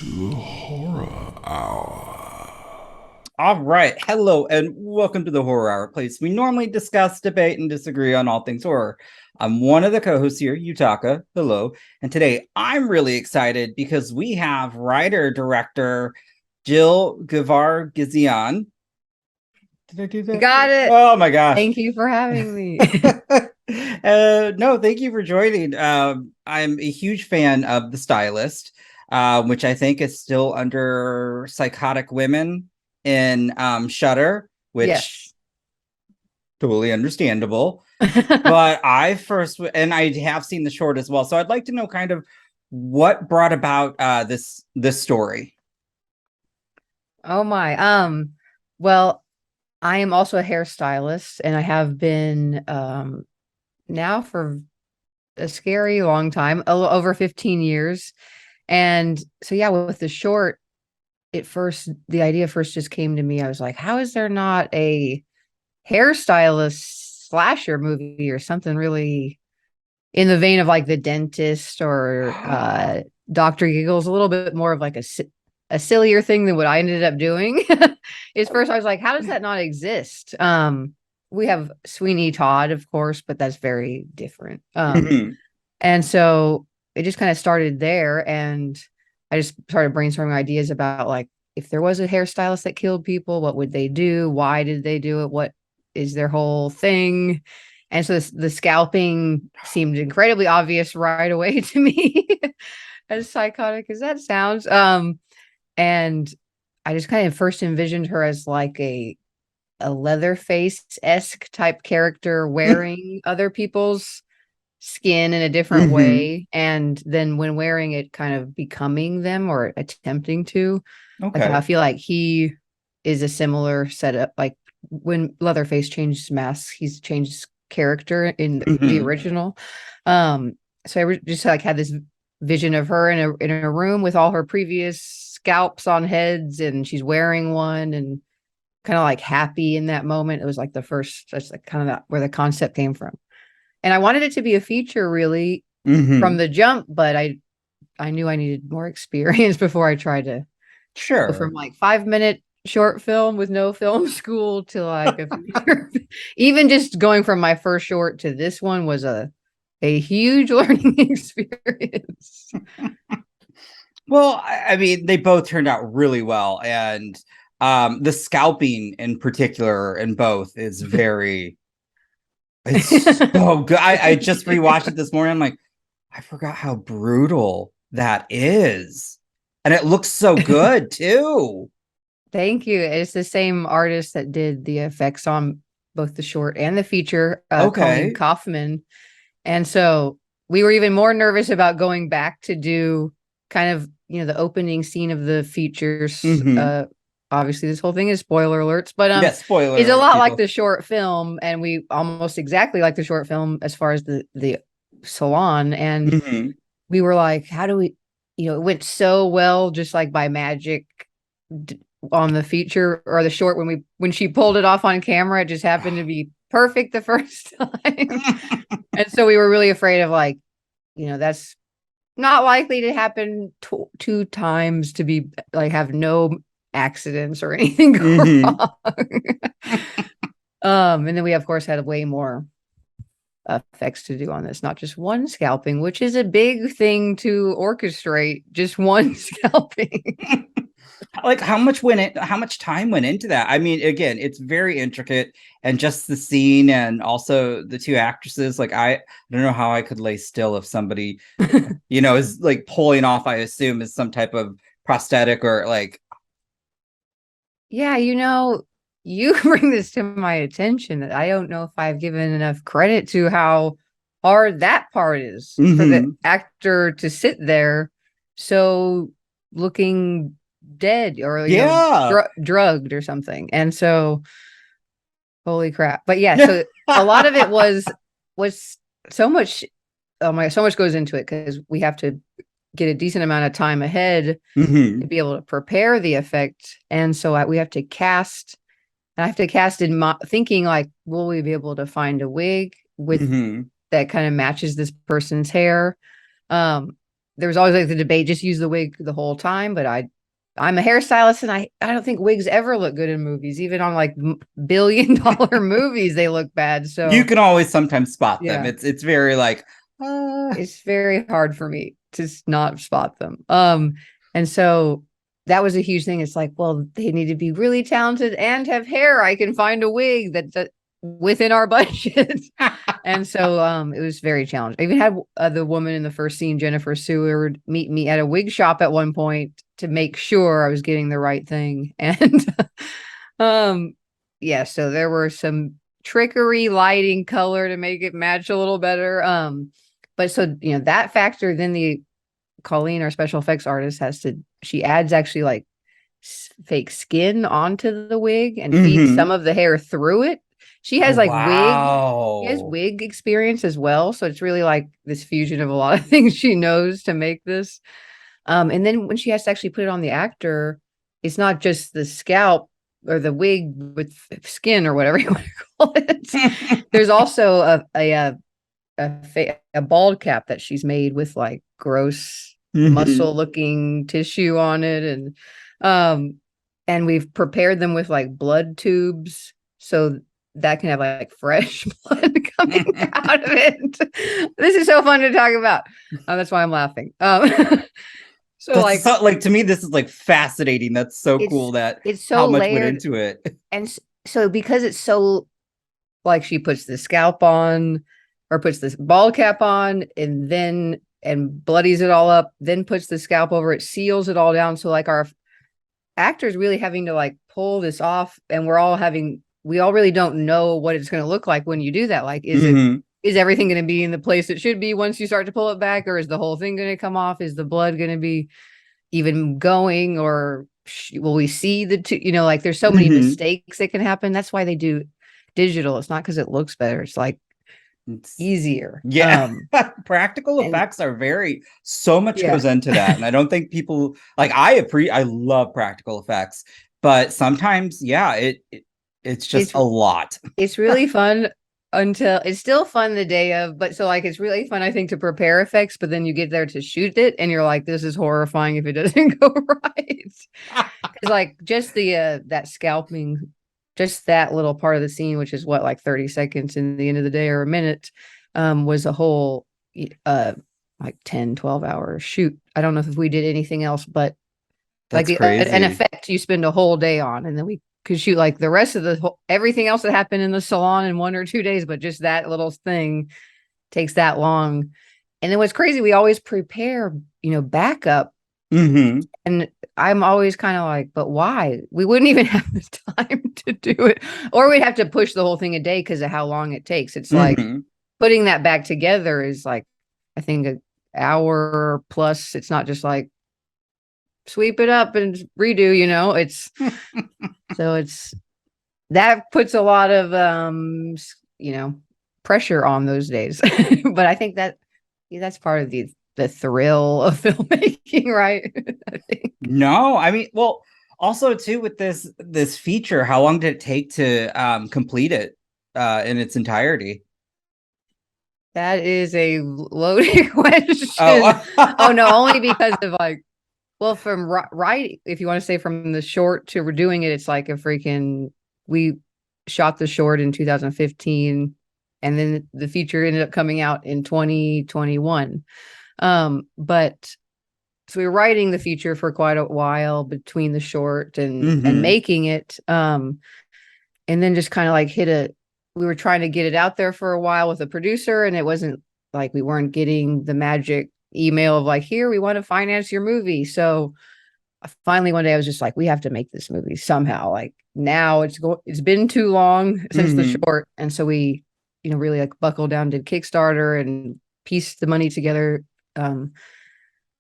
to Horror Hour. All right. Hello and welcome to the Horror Hour place. We normally discuss, debate, and disagree on all things horror. I'm one of the co-hosts here, Yutaka. Hello. And today I'm really excited because we have writer-director Jill Gevargizian. Did I do You that? got it. Oh my gosh. Thank you for having me. No, thank you for joining. I'm a huge fan of The Stylist, which I think is still under Psychotic Women in Shudder, which Yes. totally understandable. But and I have seen the short as well, so I'd like to know kind of what brought about this story. Oh my. Well, I am also a hairstylist and I have been now for a scary long time, over 15 years. And so yeah, with the short, the idea first just came to me. I was like, how is there not a hairstylist slasher movie or something really in the vein of like The Dentist or Dr. Giggles, a little bit more of like a sillier thing than what I ended up doing. Is first I was like, how does that not exist? We have Sweeney Todd, of course, but that's very different. And so it just kind of started there, and I just started brainstorming ideas about like if there was a hairstylist that killed people, what would they do? Why did they do it? What is their whole thing? And so the scalping seemed incredibly obvious right away to me, as psychotic as that sounds. And I just kind of first envisioned her as like a Leatherface-esque type character wearing other people's skin in a different Mm-hmm. way, and then when wearing it kind of becoming them or attempting to. Like I Okay. feel like he is a similar setup. Like when Leatherface changed his mask, he's changed his character in the Mm-hmm. original. So just like had this vision of her in a room with all her previous scalps on heads, and she's wearing one and kind of like happy in that moment. It was like that's like kind of that where the concept came from. And I wanted it to be a feature really from Mm-hmm. the jump, but I knew I needed more experience before I tried to go from Sure. like 5 minute short film with no film school to like a feature. Even just going from my first short to this one was a huge learning experience. Well, I mean, they both turned out really well, and the scalping in particular in both is very. It's so good. I just rewatched it this morning. I'm like, I forgot how brutal that is, and it looks so good too. Thank you. It's the same artist that did the effects on both the short and the feature, Colleen Okay. Kaufman. And so we were even more nervous about going back to do kind of, the opening scene of the features. Mm-hmm. Obviously this whole thing is spoiler alerts, but Yes. Spoiler it's a alert, lot like people. the short film, and we almost exactly like the short film as far as the salon. And Mm-hmm. we were like, how do we, it went so well just like by magic on the feature or the short. When she pulled it off on camera, it just happened to be perfect the first time. And so we were really afraid of like, that's not likely to happen two times, to be like have no accidents or anything go Mm-hmm. wrong. And then we of course had way more effects to do on this, not just one scalping, which is a big thing to orchestrate, just one scalping. Like how much time went into that? I mean, again, it's very intricate, and just the scene and also the two actresses, like I don't know how I could lay still if somebody, is like pulling off, I assume is some type of prosthetic or like. Yeah, you bring this to my attention that I don't know if I've given enough credit to how hard that part is for the Mm-hmm. actor to sit there so looking dead or Yeah. drugged or something. And so holy crap. But yeah, so a lot of it was so much, oh my, so much goes into it because we have to get a decent amount of time ahead Mm-hmm. to be able to prepare the effect. And so we have to cast, and I have to cast in thinking like, will we be able to find a wig with Mm-hmm. that kind of matches this person's hair? there was always like the debate, just use the wig the whole time. But I'm a hairstylist, and I don't think wigs ever look good in movies, even on like billion-dollar movies, they look bad. So you can always sometimes spot them. Yeah. It's very like, it's very hard for me to not spot them. And so that was a huge thing. It's like, well, they need to be really talented and have hair. I can find a wig that within our budget. And so it was very challenging. I even had the woman in the first scene, Jennifer Seward, meet me at a wig shop at one point to make sure I was getting the right thing. And yeah, so there were some trickery, lighting, color to make it match a little better. But so, you know, that factor, then the Colleen, our special effects artist, she adds actually like fake skin onto the wig and feeds some of the hair through it. She has she has wig experience as well. So it's really like this fusion of a lot of things she knows to make this. And then when she has to actually put it on the actor, it's not just the scalp or the wig with skin or whatever you want to call it. There's also a bald cap that she's made with like gross muscle looking tissue on it. And we've prepared them with like blood tubes so that can have like fresh blood coming out of it. This is so fun to talk about. That's why I'm laughing. So like to me, this is like fascinating. That's so cool that it's so how much layered, went into it. And so because it's so like she puts the scalp on or puts this bald cap on and bloodies it all up, then puts the scalp over it, seals it all down. So like our actors really having to like pull this off, and we all really don't know what it's going to look like when you do that. Like, is everything going to be in the place it should be once you start to pull it back, or is the whole thing going to come off? Is the blood going to be even going, or will we see like there's so many mistakes that can happen. That's why they do digital. It's not because it looks better. It's like it's easier. Yeah. Practical effects are so much goes into that. And I don't think people like, I love practical effects, but sometimes, it's just a lot. It's really fun until it's still fun the day of, but so like, it's really fun, I think, to prepare effects, but then you get there to shoot it and you're like, this is horrifying if it doesn't go right. It's like just that scalping, just that little part of the scene, which is what, like 30 seconds in the end of the day or a minute, was a whole like 10-12 hour shoot. I don't know if we did anything else, but that's like an effect you spend a whole day on, and then we could shoot like the rest of everything else that happened in the salon in 1 or 2 days, but just that little thing takes that long. And then what's crazy, we always prepare, backup. And I'm always kind of like, but why? We wouldn't even have the time to do it, or we'd have to push the whole thing a day because of how long it takes. It's like putting that back together is like, I think an hour plus. It's not just like sweep it up and redo, it's so it's that puts a lot of pressure on those days. But I think that's part of the thrill of filmmaking, right? I think. No, I mean, well, also too with this feature, how long did it take to complete it in its entirety? That is a loaded question. Oh no, only because of like, well, from right, if you want to say from the short to we're doing it, it's like we shot the short in 2015, and then the feature ended up coming out in 2021. But so we were writing the feature for quite a while between the short and making it. And then just kind of like we were trying to get it out there for a while with a producer, and it wasn't like we weren't getting the magic email of like, here, we want to finance your movie. So finally one day I was just like, we have to make this movie somehow. Like now it's been too long since the short. And so we, really like buckled down, did Kickstarter and pieced the money together. But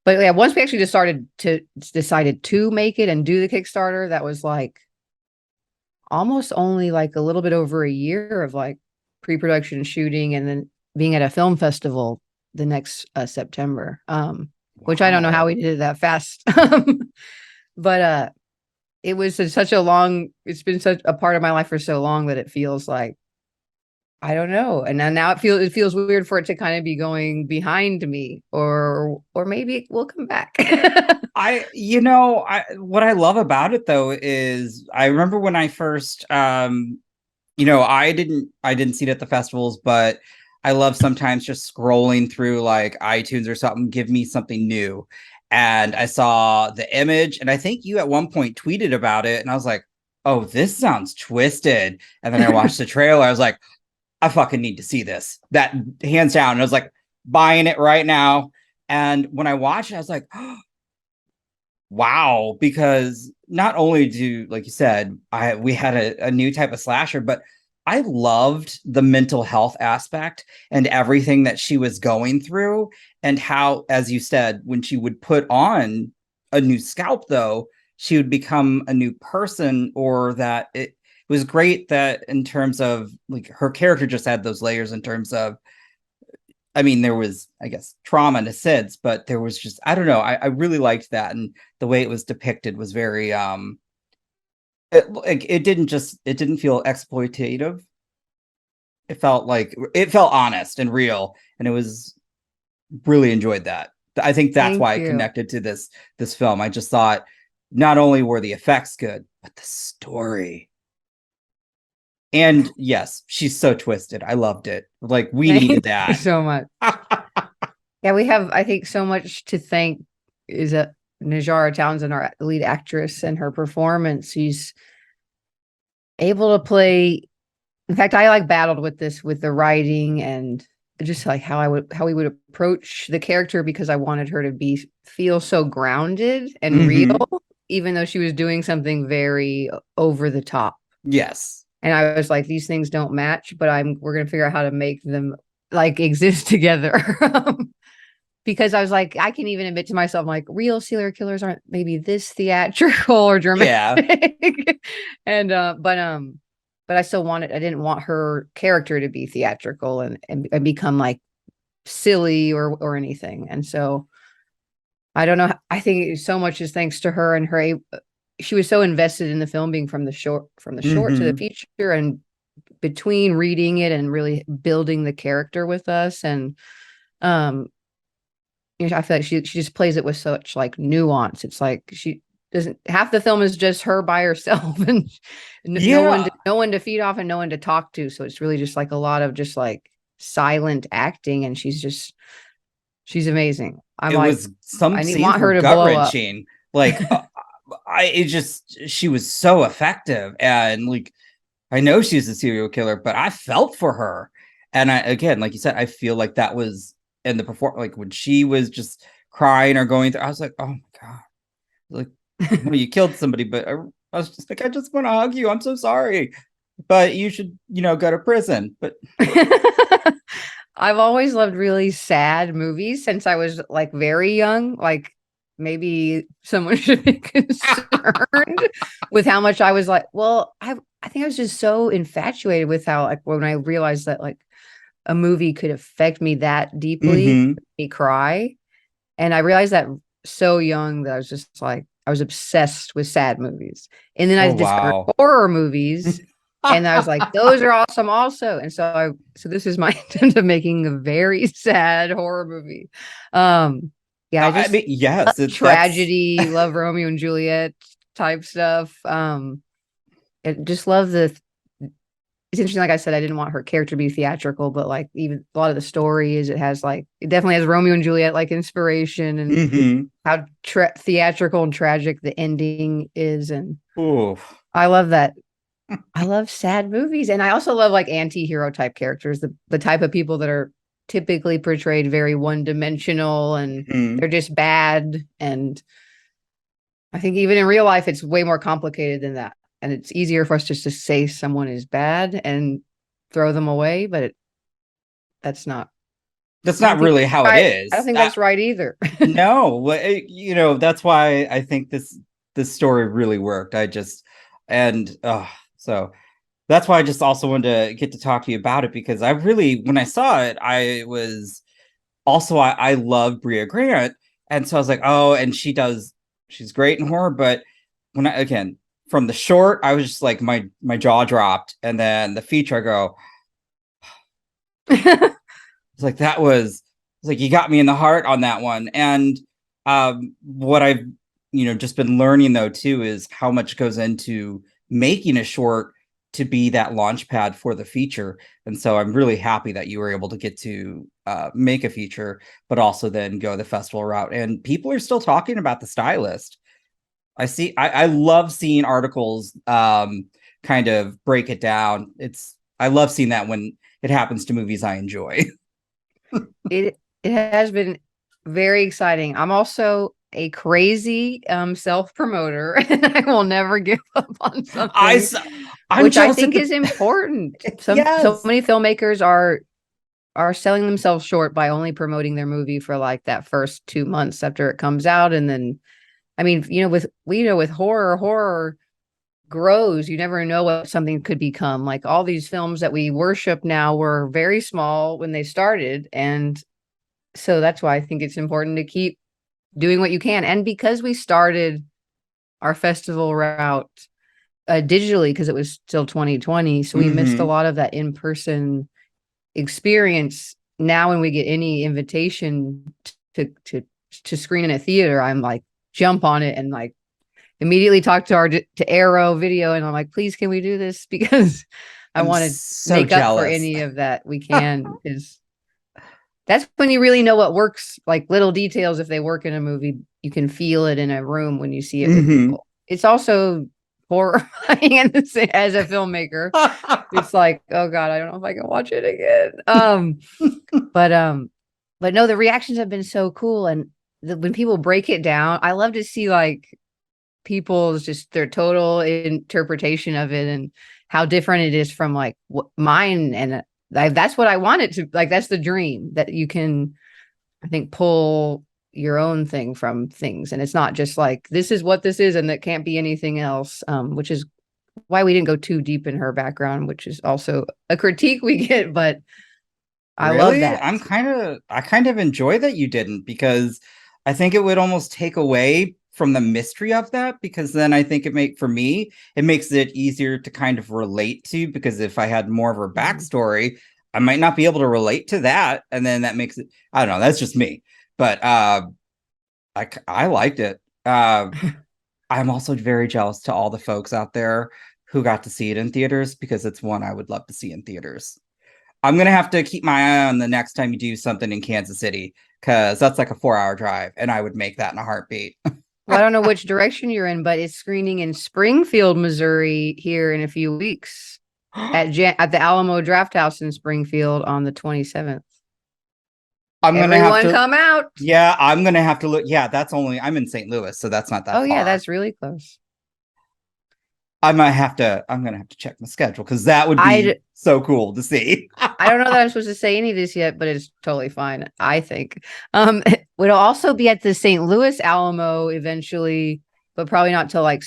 yeah, once we actually decided to make it and do the Kickstarter, that was like almost only like a little bit over a year of like pre-production shooting, and then being at a film festival the next September, which I don't know how we did it that fast. But it was it's been such a part of my life for so long that it feels like I don't know. And then now it feels weird for it to kind of be going behind me, or maybe it will come back. What I love about it though is I remember when I first I didn't see it at the festivals, but I love sometimes just scrolling through like iTunes or something, give me something new. And I saw the image, and I think you at one point tweeted about it, and I was like, oh, this sounds twisted. And then I watched the trailer, I was like, I fucking need to see this. That hands down. And I was like, buying it right now. And when I watched it, I was like, oh, wow, because not only do, like you said, we had a new type of slasher, but I loved the mental health aspect and everything that she was going through, and how, as you said, when she would put on a new scalp, though, she would become a new person, or that it was great that in terms of like her character just had those layers in terms of, I mean, there was, I guess, trauma in a sense, but there was just, I don't know. I really liked that. And the way it was depicted was very, it didn't feel exploitative. It felt honest and real. And it was really enjoyed that. I think that's Thank why I you. connected to this film. I just thought not only were the effects good, but the story. And yes, she's so twisted. I loved it. Like, we Thank needed you that. so much. Yeah, we have, I think, so much to thank is that Najara Townsend, our lead actress, and her performance. She's able to play. In fact, I like battled with this with the writing and just like how we would approach the character, because I wanted her to feel so grounded and Mhm. real, even though she was doing something very over the top. Yes. And I was like, these things don't match, but we're gonna figure out how to make them like exist together. Because I was like, I can even admit to myself, like, real serial killers aren't maybe this theatrical or Yeah. dramatic. And but I didn't want her character to be theatrical and become like silly or anything. And so I don't know. I think so much is thanks to her and she was so invested in the film, being from the short to the Mhm. feature, and between reading it and really building the character with us. And um I feel like she just plays it with such like nuance. It's like she doesn't half the film is just her by herself, and Yeah. no one to feed off and no one to talk to. So it's really just like a lot of just like silent acting, and she's amazing. I'm It like, was, some I scenes want were her to blow up. gut-wrenching. Like, she was so effective, and like, I know she's a serial killer, but I felt for her. And again, like you said, I feel like that was in the perform, like when she was just crying or going through, I was like, oh my God. Like, I know you killed somebody, but I was just like, I just want to hug you. I'm so sorry. But you should, go to prison. But I've always loved really sad movies since I was like very young. Like maybe someone should be concerned with how much I was like, well, I think I was just so infatuated with how like when I realized that like a movie could affect me that deeply, mm-hmm. make me cry. And I realized that so young that I was just like I was obsessed with sad movies. And then I Oh discovered wow. horror movies, and I was like, those are awesome also. And so this is my attempt of making a very sad horror movie. Yeah, I I just mean, yes, that's tragedy, love Romeo and Juliet type stuff. I just love it's interesting. Like I said, I didn't want her character to be theatrical, but like even a lot of the story is it definitely has Romeo and Juliet like inspiration, and mm-hmm. how theatrical and tragic the ending is. And Oof. I love that. I love sad movies. And I also love like anti-hero type characters, the type of people that are typically portrayed very one-dimensional and Mhm. they're just bad. And I think even in real life, it's way more complicated than that. And it's easier for us just to say someone is bad and throw them away, but that's not. That's I don't not think really that's how it right. I don't is. think that's right either. No, that's why I think this story really worked. And so that's why I just also wanted to get to talk to you about it, because I really, when I saw it, I love Bria Grant, and so I was like, oh, and she's great in horror. But again, from the short, I was just like, my jaw dropped, and then the feature, I go, It's like that was it's like you got me in the heart on that one. And what I've just been learning though too is how much goes into making a short to be that launch pad for the feature. And so I'm really happy that you were able to get to make a feature, but also then go the festival route. And people are still talking about the Stylist. I love seeing articles kind of break it down. I love seeing that when it happens to movies I enjoy. It has been very exciting. I'm also a crazy self-promoter, and I will never give up on something, which I think is important. So many filmmakers are selling themselves short by only promoting their movie for like that first 2 months after it comes out. And then, I mean, with horror grows. You never know what something could become. Like all these films that we worship now were very small when they started. And so that's why I think it's important to keep doing what you can. And because we started our festival route digitally, because it was still 2020, so we missed a lot of that in-person experience. Now when we get any invitation to screen in a theater, I'm like jump on it and like immediately talk to Arrow Video, and I'm like, please, can we do this? Because I want to make up for any of that we can, because that's when you really know what works. Like little details, if they work in a movie, you can feel it in a room when you see it with people. It's also horrifying as a filmmaker. It's like, oh God, I don't know if I can watch it again. But no, the reactions have been so cool. And when people break it down, I love to see like people's just their total interpretation of it and how different it is from like mine. And that's what I want it to like. That's the dream, that you can, I think, pull your own thing from things. And it's not just like, this is what this is and that can't be anything else, which is why we didn't go too deep in her background, which is also a critique we get. But I love that. I kind of enjoy that you didn't, because I think it would almost take away from the mystery of that, because then I think it makes it easier to kind of relate to, because if I had more of her backstory, I might not be able to relate to that. And then that makes it, I don't know, that's just me. But I liked it. I'm also very jealous to all the folks out there who got to see it in theaters, because it's one I would love to see in theaters. I'm going to have to keep my eye on the next time you do something in Kansas City, because that's like a 4-hour drive and I would make that in a heartbeat. Well, I don't know which direction you're in, but it's screening in Springfield, Missouri here in a few weeks at the Alamo Draft House in Springfield on the 27th. Everyone come out. Yeah, I'm going to have to look. Yeah, I'm in St. Louis, so that's not that far. Oh yeah, that's really close. I'm going to have to check my schedule, because that would be so cool to see. I don't know that I'm supposed to say any of this yet, but it's totally fine, I think. It'll also be at the St. Louis Alamo eventually, but probably not till like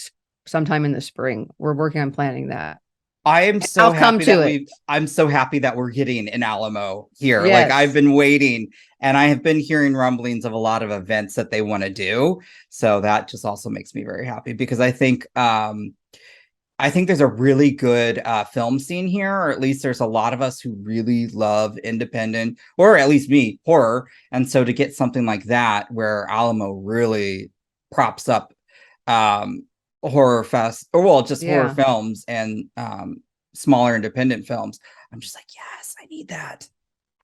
sometime in the spring. We're working on planning that. I'm so happy that we're getting an Alamo here. Yes. Like I've been waiting, and I have been hearing rumblings of a lot of events that they want to do. So that just also makes me very happy, because I think there's a really good film scene here, or at least there's a lot of us who really love independent, or at least me, horror. And so to get something like that, where Alamo really props up horror films and smaller independent films, I'm just like, yes, I need that.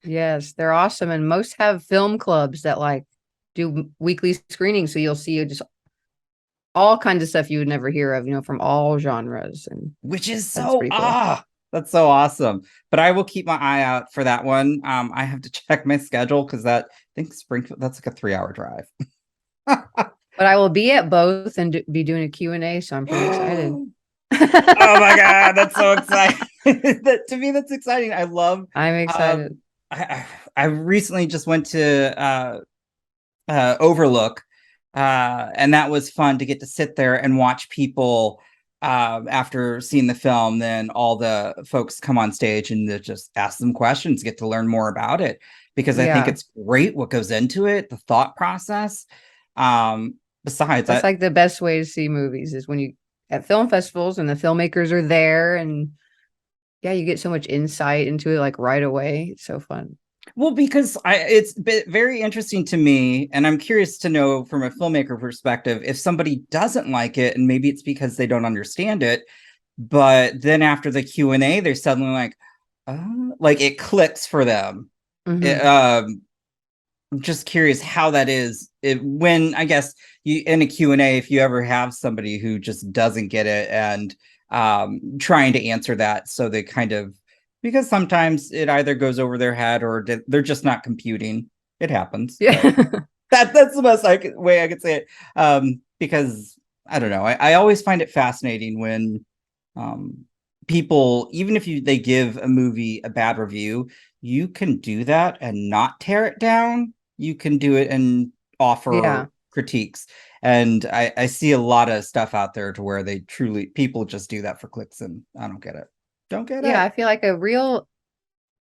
Yes, they're awesome. And most have film clubs that like do weekly screenings. So you'll see just all kinds of stuff you would never hear of, from all genres. And which is so cool. That's so awesome. But I will keep my eye out for that one. I have to check my schedule, because I think Springfield, that's like a 3-hour drive. But I will be at both and be doing a Q&A, so I'm pretty excited. Oh my God, that's so exciting. To me, that's exciting. I'm excited. I recently just went to Overlook, and that was fun to get to sit there and watch people after seeing the film. Then all the folks come on stage and just ask them questions, get to learn more about it, because I think it's great what goes into it, the thought process. Besides, that's like the best way to see movies is when you at film festivals and the filmmakers are there, and Yeah, you get so much insight into it like right away. It's so fun. Well, because it's very interesting to me, and I'm curious to know from a filmmaker perspective if somebody doesn't like it, and maybe it's because they don't understand it, but then after the Q&A, they're suddenly like, oh, like it clicks for them. Mhm. I'm just curious how that is. When I guess you in a Q&A, if you ever have somebody who just doesn't get it and trying to answer that, so they kind of, because sometimes it either goes over their head or they're just not computing. It happens, Yeah. but that's the best way I could say it. Because I don't know, I always find it fascinating when um, people, even if they give a movie a bad review, you can do that and not tear it down. You can do it and Yeah. offer critiques. And I see a lot of stuff out there to where they truly, people just do that for clicks, and I don't get it. Don't get Yeah, it. I feel like a real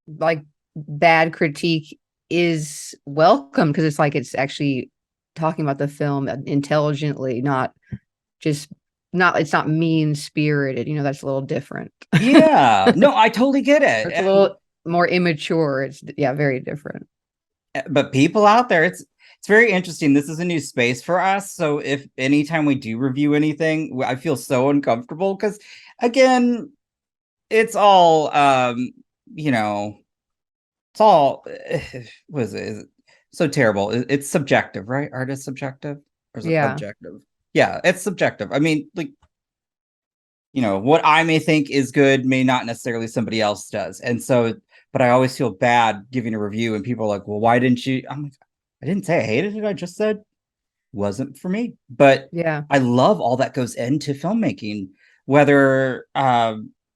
like bad critique is welcome because it's like it's actually talking about the film intelligently, not just not it's not mean spirited. You know, that's a little different. Yeah, no, I totally get it. It's a little more immature. It's yeah, very different. But people out there, it's very interesting. This is a new space for us. So if anytime we do review anything, I feel so uncomfortable because again, it's all you know, it's all what is it? Is it so terrible? It's subjective, right? Art is subjective, or is it Yeah. objective? Yeah, it's subjective. I mean, like, what I may think is good may not necessarily somebody else does. And so, but I always feel bad giving a review and people are like, well, why didn't you? I'm like, I didn't say I hated it. I just said wasn't for me. But Yeah. I love all that goes into filmmaking, whether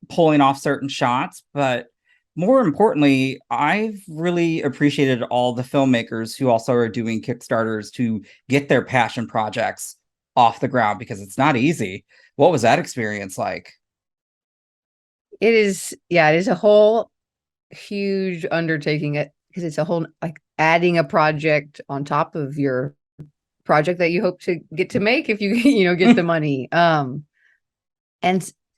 pulling off certain shots, but more importantly, I've really appreciated all the filmmakers who also are doing Kickstarters to get their passion projects off the ground because it's not easy. What was that experience like? It is, yeah, it is a whole huge undertaking it because it's a whole like adding a project on top of your project that you hope to get to make if you get the money. And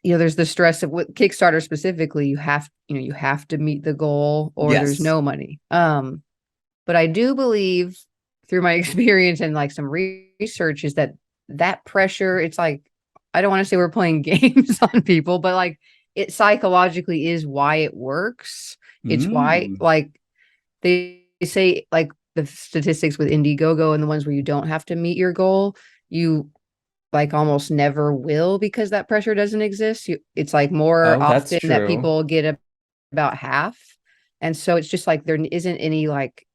there's the stress of with Kickstarter specifically, you have to meet the goal or there's Yes. no money. But I do believe through my experience and like some research is that pressure, it's like I don't want to say we're playing games on people, but like it psychologically is why it works. It's why Mm. like they say like the statistics with Indiegogo and the ones where you don't have to meet your goal, you like almost never will because that pressure doesn't exist. It's like more Oh, that's often that true. people get about half. And so it's just like there isn't any like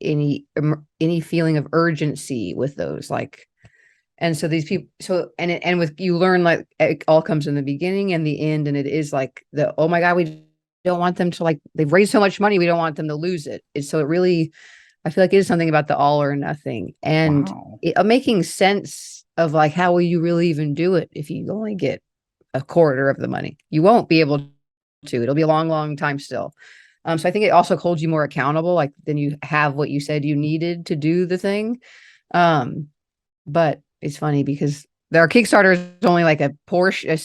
any feeling of urgency with those like and so these people so and with you learn like it all comes in the beginning and the end and it is like the oh my god we don't want them to like they've raised so much money we don't want them to lose it. It's so it really I feel like it is something about the all or nothing and Wow. making sense of like how will you really even do it if you only get a quarter of the money. You won't be able to. It'll be a long time still. So I think it also holds you more accountable. Like then you have what you said you needed to do the thing. Um, but it's funny because our Kickstarter is only like a portion,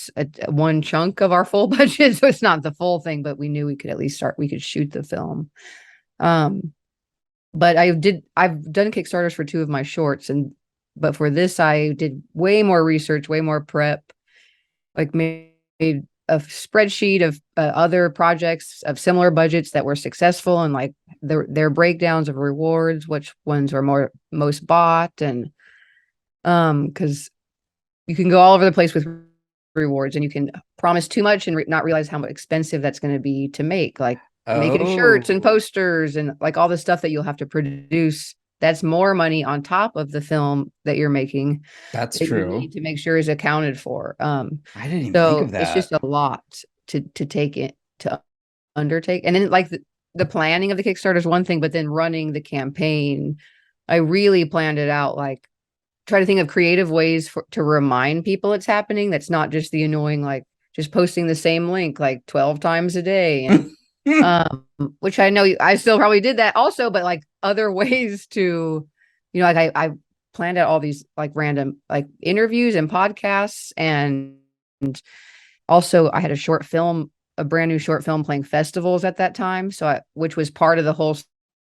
one chunk of our full budget, so it's not the full thing. But we knew we could at least start. We could shoot the film. Um, but I've done Kickstarters for two of my shorts, but for this I did way more research, way more prep. Like made a spreadsheet of other projects of similar budgets that were successful and like their breakdowns of rewards, which ones were most bought and because you can go all over the place with rewards and you can promise too much and not realize how expensive that's going to be to make like making shirts and Oh, posters and like all the stuff that you'll have to produce. That's more money on top of the film that you're making that's that you true. need to make sure is accounted for. I didn't even think of So it's that. just a lot to take it to undertake. And then like the planning of the Kickstarter is one thing, but then running the campaign, I really planned it out like try to think of creative ways to remind people it's happening. That's not just the annoying like just posting the same link like 12 times a day and which I know I still probably did that also, but like other ways to, like I planned out all these like random like interviews and podcasts and also I had a short film a brand new short film playing festivals at that time. So which was part of the whole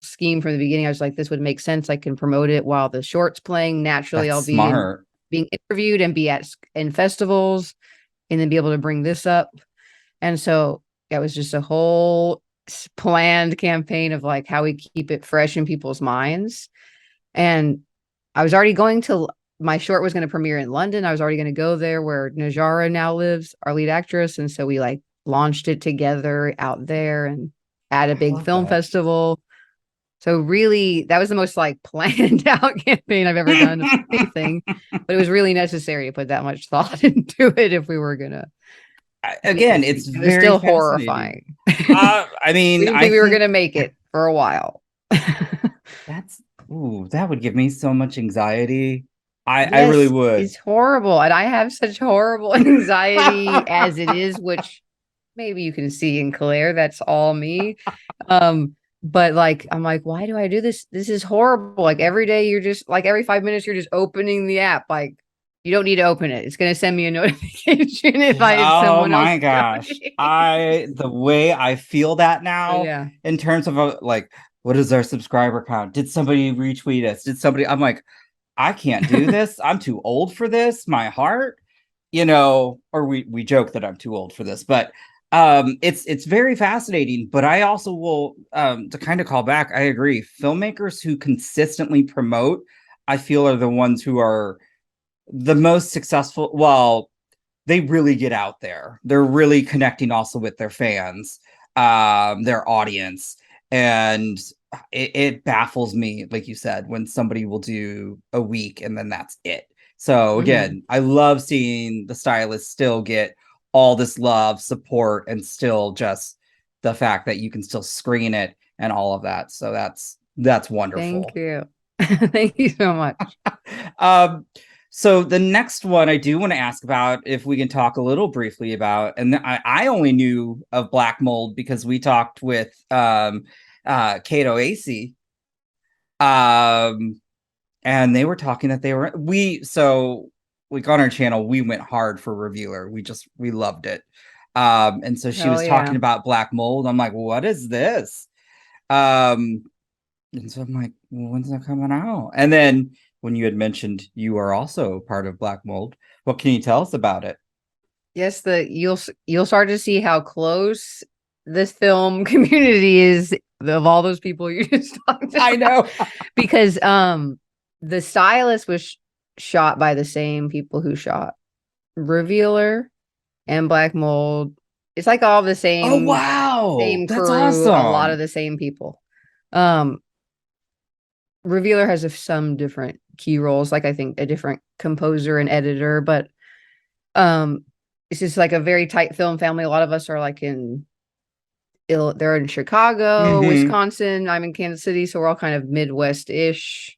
scheme from the beginning. I was like, this would make sense. I can promote it while the short's playing. Naturally, That's I'll be smart. being interviewed and be in festivals and then be able to bring this up. And so that was just a whole planned campaign of like how we keep it fresh in people's minds. And I was already my short was going to premiere in London. I was already going to go there where Najara now lives, our lead actress. And so we like launched it together out there and at a big film festival. So really, that was the most like planned out campaign I've ever done of anything. But it was really necessary to put that much thought into it if we were gonna. Again, it's it was very still horrifying. horrifying. I mean, we didn't think we were gonna make it for a while. That would give me so much anxiety. I really would. It's horrible, and I have such horrible anxiety as it is, which maybe you can see in Claire. That's all me. But like, I'm like, why do I do this? This is horrible. Like every day you're just like every 5 minutes, you're just opening the app. Like you don't need to open it. It's going to send me a notification if someone else. Oh my gosh. The way I feel that now in terms of like, what is our subscriber count? Did somebody retweet us? I'm like, I can't do this. I'm too old for this. My heart, or we joke that I'm too old for this, but it's very fascinating. But I also will to kind of call back, I agree. Filmmakers who consistently promote, I feel, are the ones who are the most successful. Well, they really get out there. They're really connecting also with their fans, their audience. And it baffles me, like you said, when somebody will do a week and then that's it. So again, I love seeing the Stylist still get all this love, support, and still just the fact that you can still screen it and all of that. So that's wonderful. Thank you. Thank you so much. So the next one I do want to ask about, if we can talk a little briefly about, and I only knew of Black Mold because we talked with Kato AC. And they were talking that like on our channel, we went hard for Revealer. We loved it. And so she was talking about Black Mold. I'm like, what is this? And so I'm like, well, when's that coming out? And then when you had mentioned you are also part of Black Mold, what can you tell us about it? Yes, you'll start to see how close this film community is of all those people you just talked about. I know. Because the Stylist was shot by the same people who shot Revealer and Black Mold. It's like all the same. Oh wow, same that's crew, awesome. A lot of the same people. Revealer has some different key roles, like I think a different composer and editor, but it's just like a very tight film family. A lot of us are like they're in Chicago, Wisconsin. I'm in Kansas City, so we're all kind of Midwest-ish.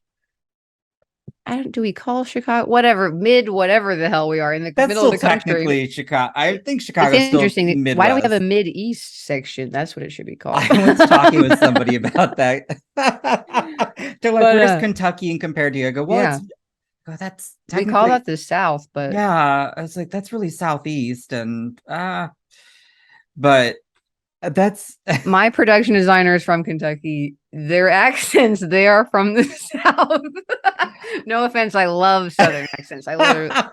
Do we call Chicago whatever the hell we are in the middle of the country? Technically Chicago. I think Chicago's it's interesting. Still Midwest. Why do we have a Mid-East section? That's what it should be called. I was talking with somebody about that. They're like, where's Kentucky and compared to you? I go, well, that's we call that the South, but yeah, I was like, that's really Southeast, and but that's my production designer is from Kentucky. Their accents, they are from the South. No offense, I love Southern accents. I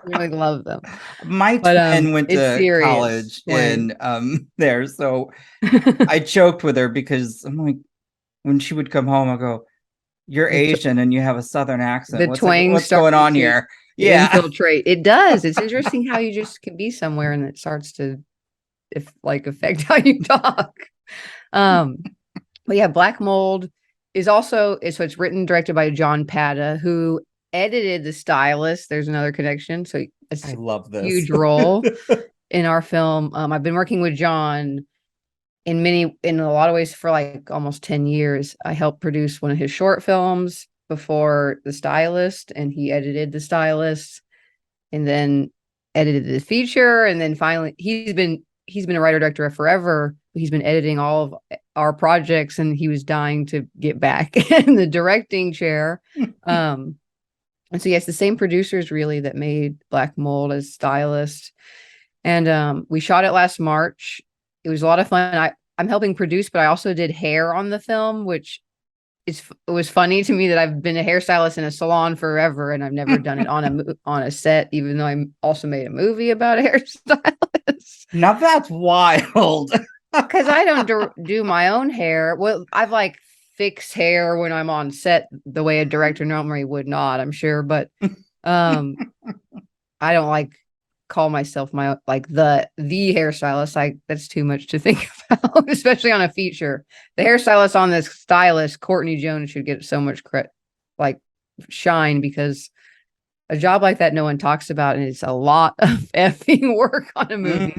really love them. My twin went to college in there, so I joked with her because I'm like, when she would come home, I go, "You're Asian and you have a Southern accent. What's going on here?" Yeah, infiltrate. It does. It's interesting how you just can be somewhere and it starts to affect how you talk. But yeah, Black Mold is also it's written, directed by John Pata, who edited The Stylist. There's another connection. So I love this huge role in our film. I've been working with John in a lot of ways for like almost 10 years. I helped produce one of his short films before The Stylist, and he edited The Stylist and then edited the feature. And then finally he's been a writer director forever. He's been editing all of our projects, and he was dying to get back in the directing chair. And so yes, the same producers really that made Black Mold as Stylist. And we shot it last March. it was a lot of fun. I'm helping produce, but I also did hair on the film, which it was funny to me that I've been a hairstylist in a salon forever and I've never done it on a set, even though I also made a movie about a hairstylist. Now that's wild. Because I don't do my own hair. Well, I've like fixed hair when I'm on set the way a director normally would not, I'm sure, but I don't like call myself my like the hairstylist. Like that's too much to think about, especially on a feature. The hairstylist on this Stylist, Courtney Jones, should get so much like shine, because a job like that no one talks about, and it's a lot of effing work on a movie.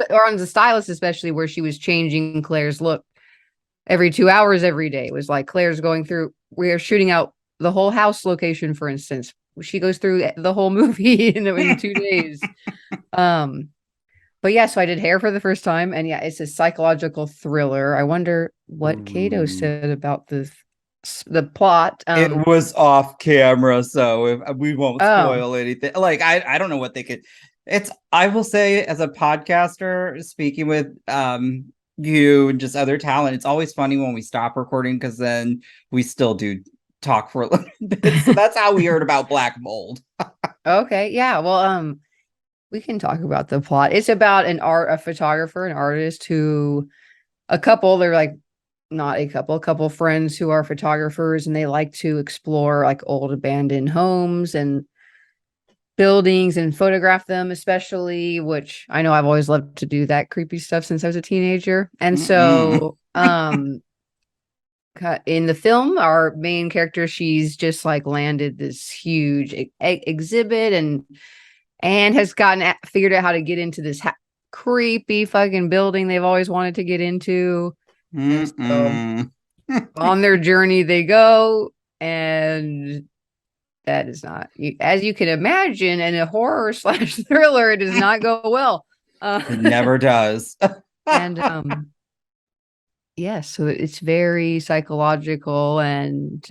Or on the Stylist, especially, where she was changing Claire's look every 2 hours every day. It was like Claire's going through, we're shooting out the whole house location, for instance. She goes through the whole movie in 2 days. But yeah, so I did hair for the first time, and yeah, it's a psychological thriller. I wonder what Kato said about the plot. It was off camera, so we won't spoil anything. Like I don't know what they could. I will say, as a podcaster speaking with you and just other talent, it's always funny when we stop recording, because then we still do talk for a little bit. So that's how we heard about Black Mold. Okay, yeah. Well, we can talk about the plot. It's about a photographer, an artist a couple friends who are photographers, and they like to explore like old abandoned homes and buildings and photograph them, especially, which I know I've always loved to do that creepy stuff since I was a teenager. And so, in the film, our main character, she's just like landed this huge exhibit and has figured out how to get into this creepy fucking building they've always wanted to get into. So on their journey they go, and that is not, as you can imagine, in a horror / thriller, it does not go well. It never does. And yes, so it's very psychological, and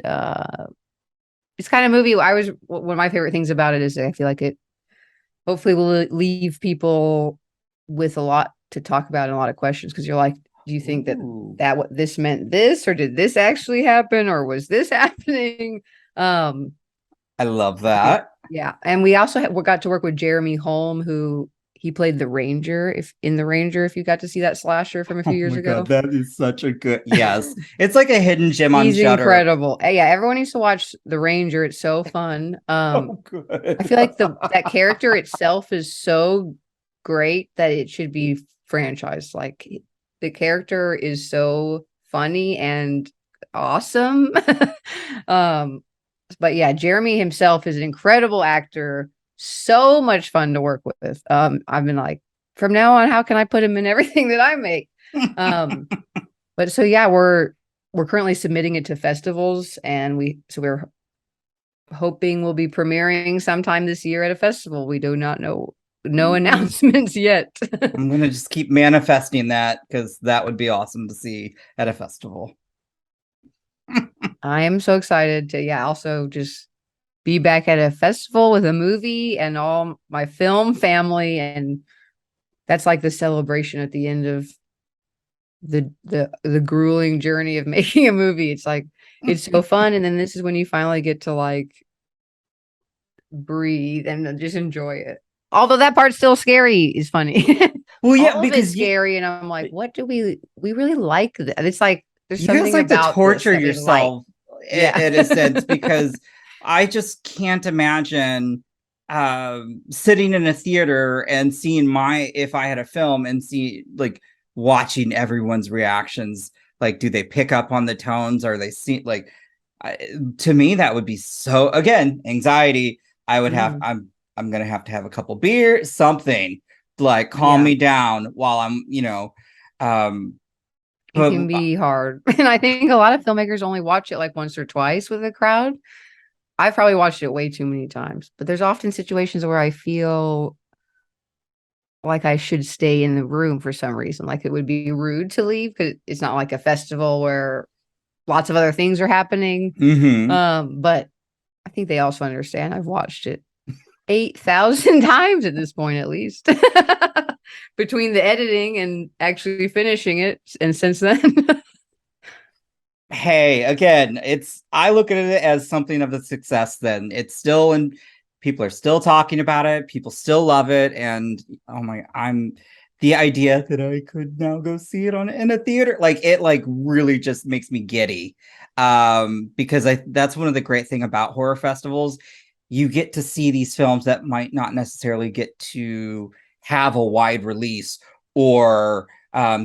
it's kind of movie. One of my favorite things about it is I feel like it hopefully will leave people with a lot to talk about and a lot of questions, because you're like, do you think that what this meant this, or did this actually happen, or was this happening? I love that. Yeah, and we also got to work with Jeremy Holm, who he played the Ranger. If you got to see that slasher from a few years ago. God, that is such a good, yes. It's like a hidden gem on He's Shudder. Incredible. Yeah, everyone needs to watch the Ranger. It's so fun. Good. I feel like that character itself is so great that it should be franchised. Like, the character is so funny and awesome. But yeah, Jeremy himself is an incredible actor. So much fun to work with. I've been like, from now on, how can I put him in everything that I make? But so yeah, we're currently submitting it to festivals, and we're hoping we'll be premiering sometime this year at a festival. We do not know, no announcements yet. I'm gonna just keep manifesting that, because that would be awesome to see at a festival. I am so excited to also just be back at a festival with a movie and all my film family, and that's like the celebration at the end of the grueling journey of making a movie. It's like, it's so fun, and then this is when you finally get to like breathe and just enjoy it. Although that part's still scary is funny. Well, yeah, because it's scary, and I'm like, what do we really like that? It's like there's something like about to torture yourself in a sense, because I just can't imagine sitting in a theater and seeing if I had a film and watching everyone's reactions. Like, do they pick up on the tones? Are they to me, that would be so, again, anxiety. I would have, I'm going to have a couple beers, something like calm me down while I'm, it can be hard. And I think a lot of filmmakers only watch it like once or twice with a crowd. I've probably watched it way too many times, but there's often situations where I feel like I should stay in the room for some reason. Like, it would be rude to leave, because it's not like a festival where lots of other things are happening. But I think they also understand I've watched it 8,000 times at this point, at least, between the editing and actually finishing it. And since then, Hey, again, I look at it as something of a success. Then it's still, and people are still talking about it. People still love it. And oh my, I'm the idea that I could now go see it in a theater, like it like really just makes me giddy. Because that's one of the great thing about horror festivals. You get to see these films that might not necessarily get to have a wide release or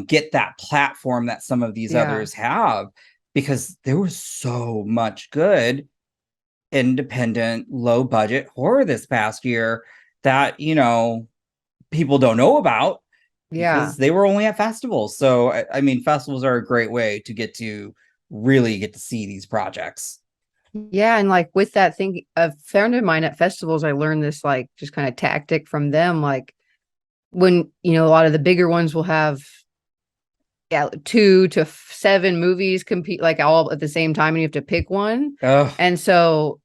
get that platform that some of these yeah, others have, because there was so much good independent low budget horror this past year that people don't know about yeah. because they were only at festivals. So I mean, festivals are a great way to really get to see these projects. Yeah, and like with that thing, a friend of mine at festivals, I learned this like just kind of tactic from them. Like when a lot of the bigger ones will have 2 to 7 movies compete like all at the same time, and you have to pick one. Oh, And so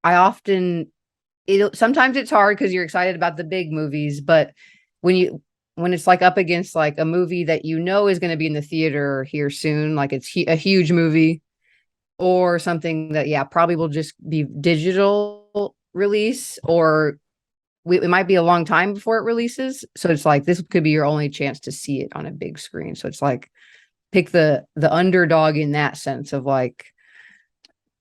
I often sometimes it's hard because you're excited about the big movies, but when it's like up against like a movie that is going to be in the theater here soon, like it's a huge movie or something that probably will just be digital release, or it might be a long time before it releases, so it's like this could be your only chance to see it on a big screen. So it's like pick the underdog in that sense of like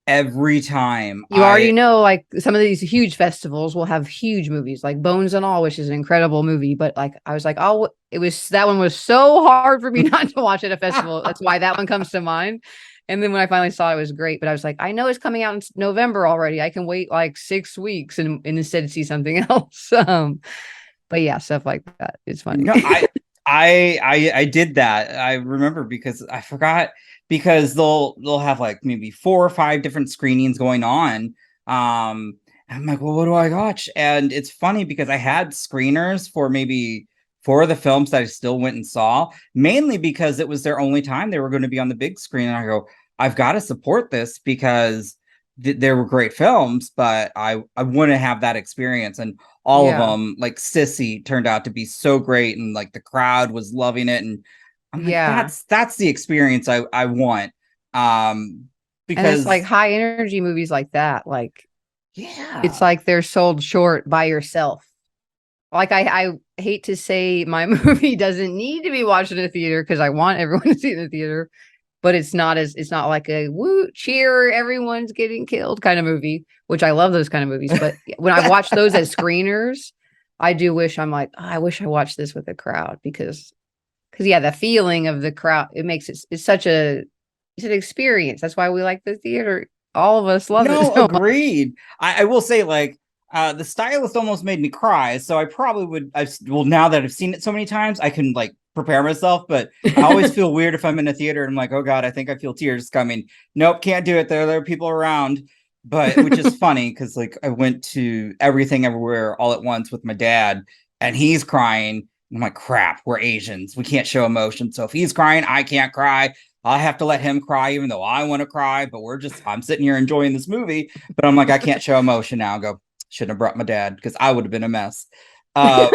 every time you already know like some of these huge festivals will have huge movies like Bones and All, which is an incredible movie, but like I was like, oh, that one was so hard for me not to watch at a festival. That's why that one comes to mind. And then when I finally saw it, it was great, but I was like, I know it's coming out in November already. I can wait like 6 weeks and instead see something else. But yeah, stuff like that. It's funny. No, I did that. I remember because I forgot, because they'll have like maybe 4 or 5 different screenings going on. I'm like, well, what do I watch? And it's funny because I had screeners for maybe 4 of the films that I still went and saw, mainly because it was their only time they were going to be on the big screen. And I go, I've got to support this because there were great films, but I want to have that experience. And all of Yeah. them, like Sissy turned out to be so great, and like the crowd was loving it, and I'm like, Yeah. that's the experience I want. And it's like Because high energy movies like that. Like it's yeah, like they're sold short by yourself. Like I hate to say my movie doesn't need to be watched in a theater because I want everyone to see it in the theater, but it's not like a woo cheer, everyone's getting killed kind of movie, which I love those kind of movies. But when I watch those as screeners, I do wish I'm like, oh, I wish I watched this with a crowd because yeah, the feeling of the crowd, it makes it's such it's an experience. That's why we like the theater. All of us love it no, so much. agreed. I will say, like, the Stylist almost made me cry, so I probably would. Well, now that I've seen it so many times, I can like prepare myself. But I always feel weird if I'm in a theater and I'm like, oh god, I think I feel tears coming. Nope, can't do it. There are people around. But which is funny because like I went to Everything Everywhere All at Once with my dad, and he's crying. I'm like, crap, we're Asians. We can't show emotion. So if he's crying, I can't cry. I have to let him cry, even though I want to cry. But I'm sitting here enjoying this movie. But I'm like, I can't show emotion now. I go, shouldn't have brought my dad because I would have been a mess. Uh,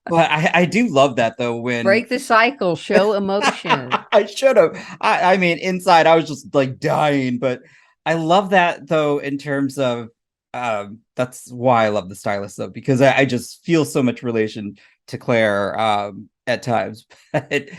but I do love that though when Break the cycle, show emotion. I should have. I mean, inside I was just like dying, but I love that though in terms of that's why I love the Stylist though, because I just feel so much relation to Claire at times. But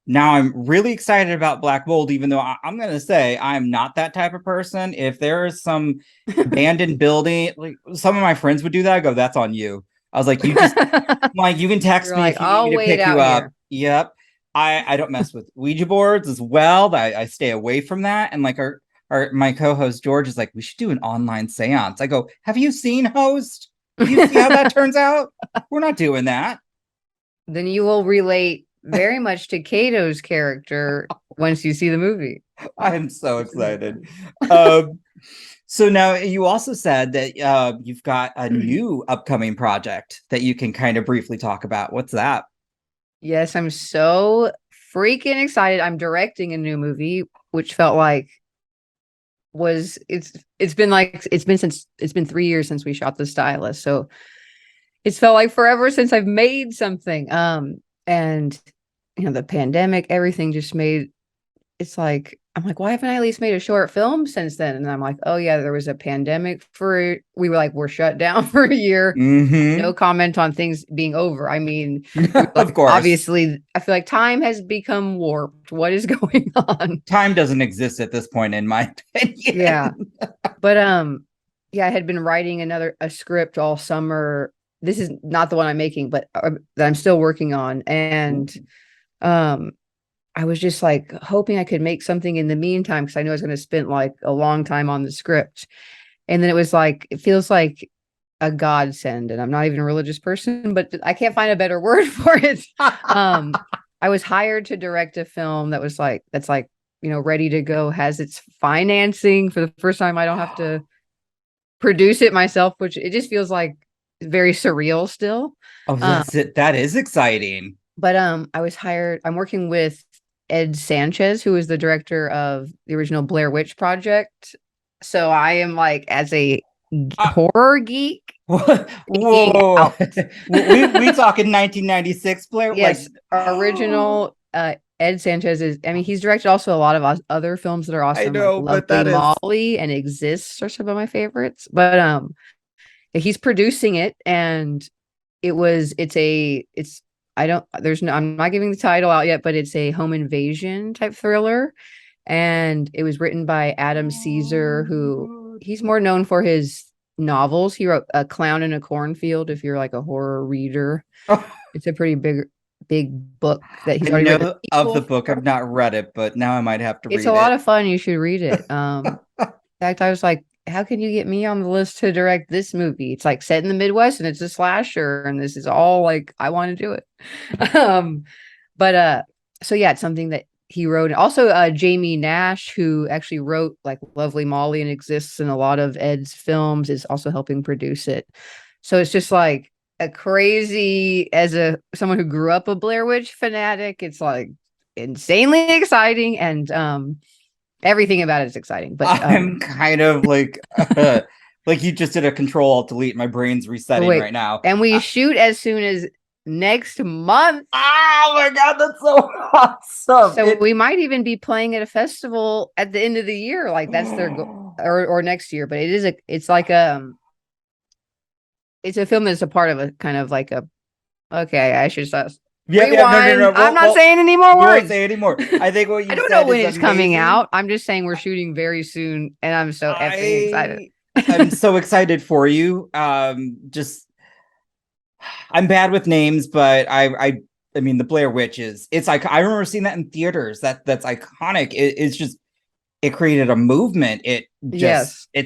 now I'm really excited about Black Mold, even though I'm gonna say I'm not that type of person. If there is some abandoned building, like some of my friends would do that, I go, that's on you. I was like, you can text You're me like, if you need I'll me to wait pick you out up. here. Yep. I don't mess with Ouija boards as well. I stay away from that. And like our my co-host George is like, we should do an online seance. I go, have you seen Host? Do you see how that turns out? We're not doing that. Then you will relate very much to Kato's character once you see the movie. I'm so excited. Um, so now you also said that you've got a new upcoming project that you can kind of briefly talk about. What's that? Yes, I'm so freaking excited. I'm directing a new movie, which felt like it's been 3 years since we shot The Stylist, so it's felt like forever since I've made something. And the pandemic, everything just made it's like I'm like, why haven't I at least made a short film since then? And I'm like, oh yeah, there was a pandemic we were like, we're shut down for a year. No comment on things being over. I mean, Of course. obviously, I feel like time has become warped. What is going on? Time doesn't exist at this point, in my opinion. Yeah. But yeah, I had been writing a script all summer. This is not the one I'm making, but that I'm still working on. And I was just like hoping I could make something in the meantime, because I know I was going to spend like a long time on the script. And then it was like, it feels like a godsend. And I'm not even a religious person, but I can't find a better word for it. I was hired to direct a film that's ready to go, has its financing for the first time. I don't have to produce it myself, which it just feels like very surreal still. Oh, that's it. That is exciting. But I was hired. I'm working with Ed Sanchez, who is the director of the original Blair Witch project. So I am like, as a horror geek. Whoa. we talking 1996 Blair? Yes, our original Ed Sanchez is, I mean, he's directed also a lot of other films that are awesome. I know, like but that is Molly and Exists are some of my favorites. But he's producing it, and I'm not giving the title out yet, but it's a home invasion type thriller. And it was written by Adam Caesar, who he's more known for his novels. He wrote A Clown in a Cornfield, if you're like a horror reader. It's a pretty big book that he's already written. Of the book. I've not read it, but now I might have to read it. It's a lot of fun. You should read it. In fact, I was like, how can you get me on the list to direct this movie? It's like set in the Midwest and it's a slasher, and this is all like, I want to do it. So yeah, it's something that he wrote. Also, Jamie Nash, who actually wrote like Lovely Molly and exists in a lot of Ed's films, is also helping produce it. So it's just like a crazy, someone who grew up a Blair Witch fanatic, it's like insanely exciting, and everything about it is exciting. But I'm kind of like like you just did a Control-Alt-Delete. My brain's resetting right now. And we shoot as soon as next month. Oh my god, that's so awesome! So we might even be playing at a festival at the end of the year. Like that's their goal, or next year. But it's a film that's a part of a kind of like a. Okay, I should stop. Yeah, no. I'm not saying any more words. Won't say any more. I think what you I don't know when it's coming out. I'm just saying we're shooting very soon, and I'm so effing excited. I'm so excited for you. Just I'm bad with names, but I mean the Blair Witch it's like I remember seeing that in theaters. That's iconic. It's just it created a movement. It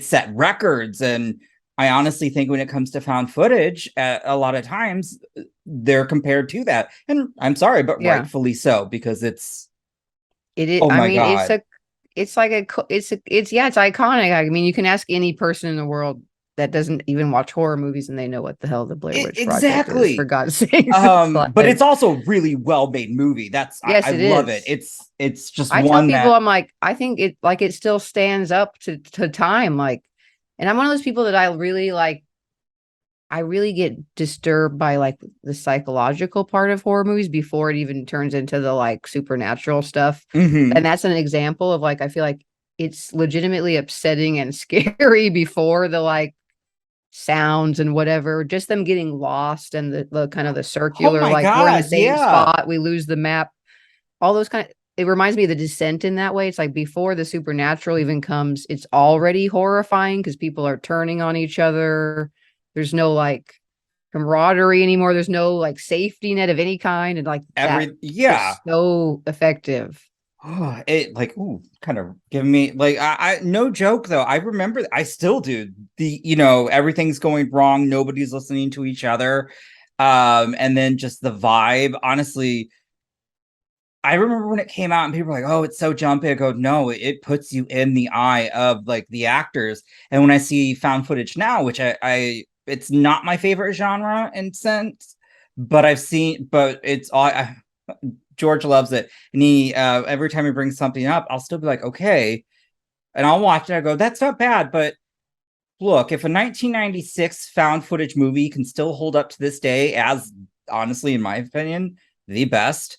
set records, and I honestly think when it comes to found footage, a lot of times they're compared to that, and I'm sorry, but rightfully so, because it is. Oh my god! It's iconic. I mean, you can ask any person in the world that doesn't even watch horror movies, and they know what the hell the Blair Witch Project is, for God's sake. But it's also a really well made movie. I love it. It's just I tell people, I'm like, I think it still stands up to time, like. And I'm one of those people that I really get disturbed by like the psychological part of horror movies before it even turns into the like supernatural stuff. Mm-hmm. And that's an example of like, I feel like it's legitimately upsetting and scary before the like sounds and whatever, just them getting lost and the kind of the circular, we're in the same spot, we lose the map, all those kind of. It reminds me of The Descent in that way. It's like before the supernatural even comes, it's already horrifying because people are turning on each other. There's no like camaraderie anymore. There's no like safety net of any kind. And like so effective. It like kind of giving me like I no joke though. I remember I still do everything's going wrong. Nobody's listening to each other. And then just the vibe, honestly. I remember when it came out and people were like, oh, it's so jumpy. I go, no, it puts you in the eye of like the actors. And when I see found footage now, which it's not my favorite genre in sense, but it's all, George loves it. And he, every time he brings something up, I'll still be like, okay, and I'll watch it. I go, that's not bad, but look, if a 1996 found footage movie can still hold up to this day as, honestly, in my opinion, the best,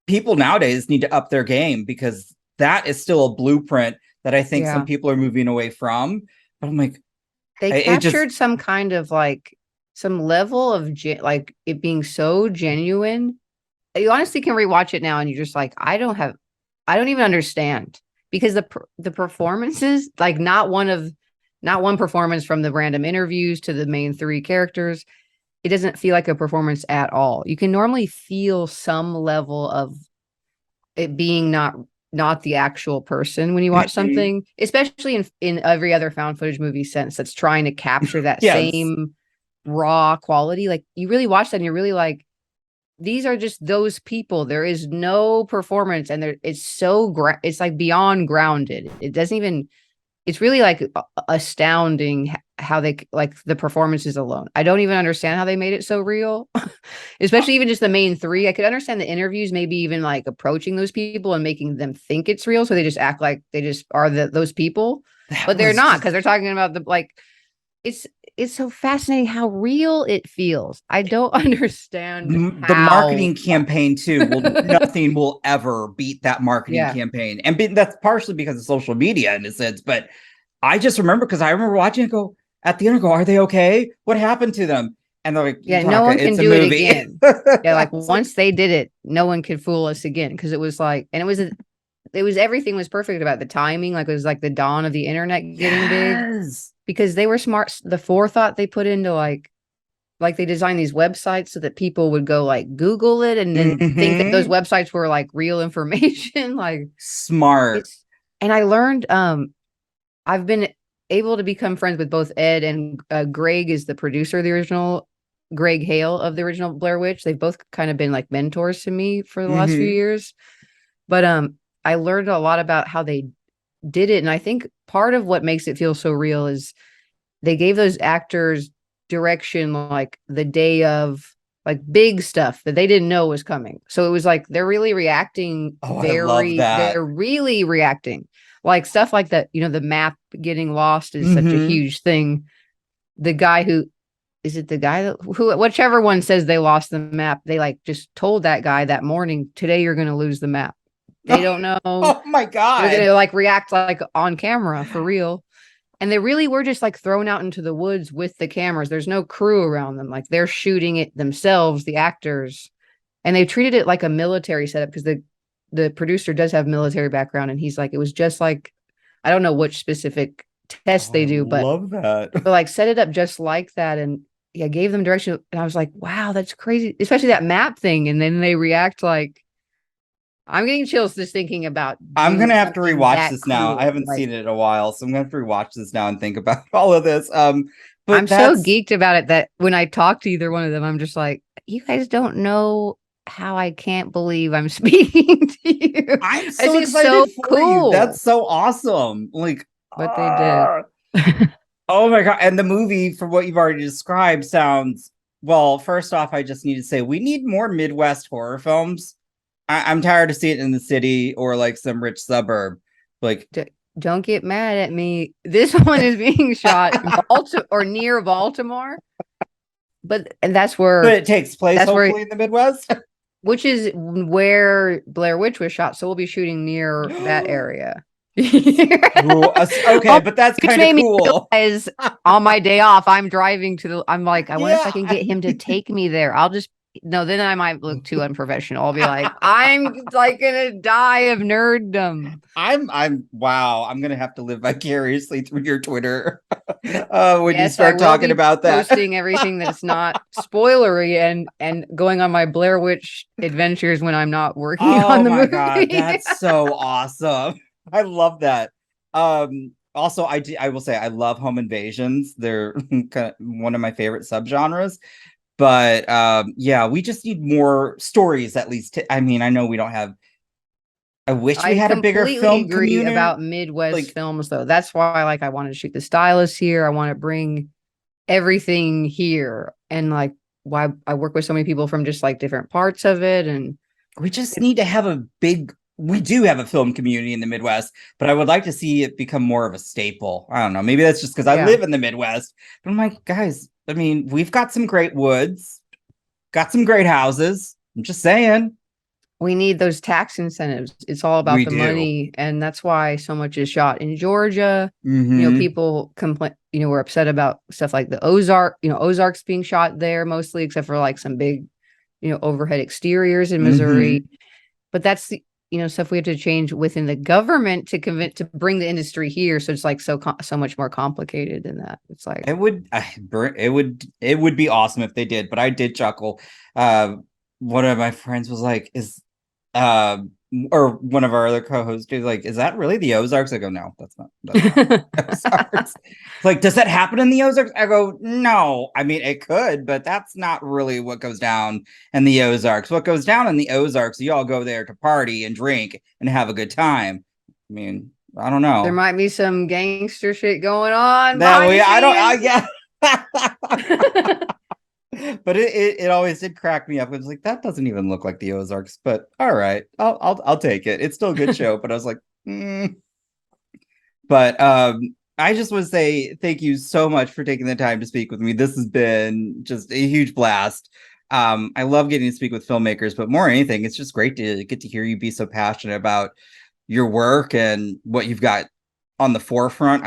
people nowadays need to up their game, because that is still a blueprint that I think some people are moving away from. But I'm like, they captured some kind of like some level of like it being so genuine. You honestly can rewatch it now and you're just like, I don't even understand, because the performances, like not one performance from the random interviews to the main three characters, it doesn't feel like a performance at all. You can normally feel some level of it being not the actual person when you watch something, especially in every other found footage movie sense that's trying to capture that same raw quality. Like you really watch that and you're really like, these are just those people. There is no performance, and it's so it's like beyond grounded. It doesn't even. It's really like astounding how they like the performances alone. I don't even understand how they made it so real, especially even just the main three. I could understand the interviews, maybe even like approaching those people and making them think it's real, so they just act like they just are those people, but they're not, because they're talking about the like. It's so fascinating how real it feels. I don't understand the marketing campaign too. Nothing will ever beat that marketing campaign, and that's partially because of social media in a sense. But I just remember, because I remember watching it, go at the end, I go, are they okay? What happened to them? And they're like, no one can do it again. Like once they did it, no one could fool us again, because it was like, and it was everything was perfect about the timing. Like it was like the dawn of the internet getting big, because they were smart. The forethought they put into like they designed these websites so that people would go like Google it and then think that those websites were like real information. Like smart. And I learned, I've been able to become friends with both Ed and Greg is the producer of the original, Greg Hale of the original Blair Witch. They've both kind of been like mentors to me for the last few years. But I learned a lot about how they did it. And I think part of what makes it feel so real is they gave those actors direction like the day of like big stuff that they didn't know was coming. So it was like they're really reacting. They're really reacting. Like stuff like that, the map getting lost is such a huge thing. The guy whichever one says they lost the map, they like just told that guy that morning, today you're going to lose the map. They don't know. Oh my God. They're going to like react like on camera for real. And they really were just like thrown out into the woods with the cameras. There's no crew around them. Like they're shooting it themselves, the actors. And they treated it like a military setup, because the producer does have military background. And he's like, it was just like, I don't know which specific test they do, but love that. But like set it up just like that. And gave them direction. And I was like, wow, that's crazy. Especially that map thing. And then they react like, I'm getting chills just thinking about. I'm going to have to rewatch this now. I haven't seen it in a while, so I'm going to have to rewatch this now and think about all of this. But I'm so geeked about it that when I talk to either one of them, I'm just like, you guys don't know how I can't believe I'm speaking to you. I'm so excited for you. That's so awesome. Like what they did. Oh my God. And the movie, for what you've already described, sounds, well, first off, I just need to say we need more Midwest horror films. I'm tired of seeing it in the city or like some rich suburb. Like, don't get mad at me. This one is being shot in or near Baltimore, and that's where. But it takes place hopefully in the Midwest, which is where Blair Witch was shot. So we'll be shooting near that area. Okay, but that's kind of cool. Realize on my day off, I'm driving I'm like, I wonder if I can get him to take me there. Then I might look too unprofessional. I'll be like, I'm like gonna die of nerddom. Wow. I'm gonna have to live vicariously through your Twitter when you start talking about that. Posting everything that's not spoilery and going on my Blair Witch adventures when I'm not working on the movie. Oh my God, that's so awesome. I love that. Also, I will say I love home invasions. They're kind of one of my favorite subgenres. But we just need more stories, at least. I mean, I know we don't have. I wish we had a bigger film community about Midwest films, though. That's why, I wanted to shoot the Stylist here. I want to bring everything here, and why I work with so many people from just different parts of it, and we just need to have a big we do have a film community in the Midwest, but I would like to see it become more of a staple. I don't know. Maybe that's just because I live in the Midwest. But I'm like, guys, I mean, we've got some great woods, got some great houses. I'm just saying. We need those tax incentives. It's all about We the do. money, and that's why so much is shot in Georgia. Mm-hmm. People complain, we're upset about stuff like the Ozarks being shot there mostly, except for like some big, overhead exteriors in Missouri. But that's the, stuff we have to change within the government to convince to bring the industry here. So it's like so much more complicated than that. It's like it would be awesome if they did, but I did chuckle. One of my friends was like, uh or one of our other co-hosts was like, is that really the Ozarks? I go, no, that's not the Ozarks. It's like, does that happen in the Ozarks? I go, no. I mean, it could, but that's not really what goes down in the Ozarks. What goes down in the Ozarks, you all go there to party and drink and have a good time. I mean, I don't know. There might be some gangster shit going on. Yeah. But it always did crack me up. It was like, that doesn't even look like the Ozarks, but all right, I'll take it. It's still a good show, but I was like, But I just want to say thank you so much for taking the time to speak with me. This has been just a huge blast. I love getting to speak with filmmakers, but more than anything, it's just great to get to hear you be so passionate about your work and what you've got on the forefront.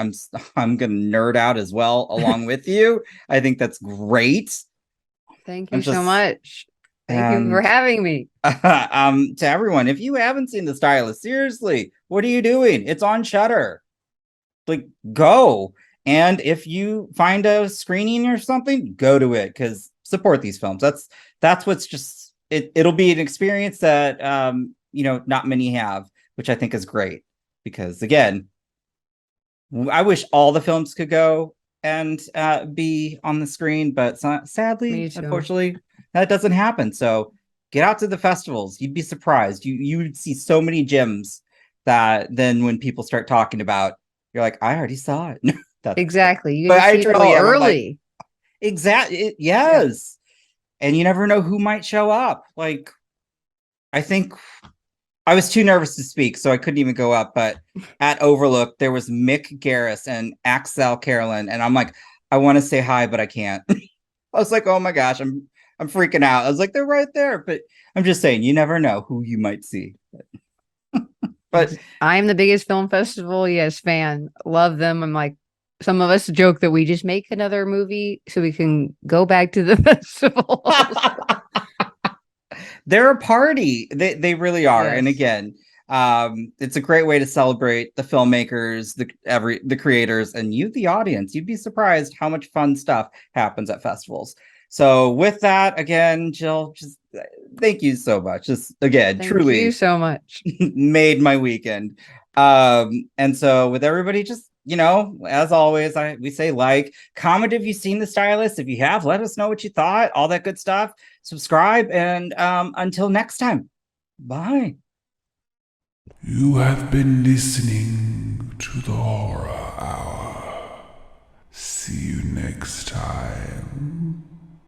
I'm gonna nerd out as well along with you. I think that's great. Thank you so much. Thank you for having me. To everyone, if you haven't seen The Stylist, seriously, what are you doing? It's on Shudder. Like, go. And if you find a screening or something, go to it, because support these films. That's what's just it'll be an experience that not many have, which I think is great. Because again, I wish all the films could go and be on the screen, but sadly, unfortunately, that doesn't happen. So get out to the festivals. You'd be surprised. You would see so many gems that then when people start talking about, you're like, I already saw it. Exactly. You get to see it early. Like, exactly. Yes. Yeah. And you never know who might show up. Like, I think I was too nervous to speak, so I couldn't even go up. But at Overlook, there was Mick Garris and Axel Carolyn, and I'm like, I want to say hi, but I can't. I was like, oh my gosh, I'm freaking out. I was like, they're right there, but I'm just saying, you never know who you might see. But I'm the biggest film festival fan. Love them. I'm like, some of us joke that we just make another movie so we can go back to the festival. They're a party. They really are. Yes. And again, it's a great way to celebrate the filmmakers, the creators, and you, the audience. You'd be surprised how much fun stuff happens at festivals. So with that, again, Jill, just thank you so much. Just again, truly, thank you so much. Made my weekend. And so with everybody, just as always, we say comment if you've seen The Stylist. If you have, let us know what you thought, all that good stuff. Subscribe, and until next time, bye. You have been listening to the Horror Hour. See you next time.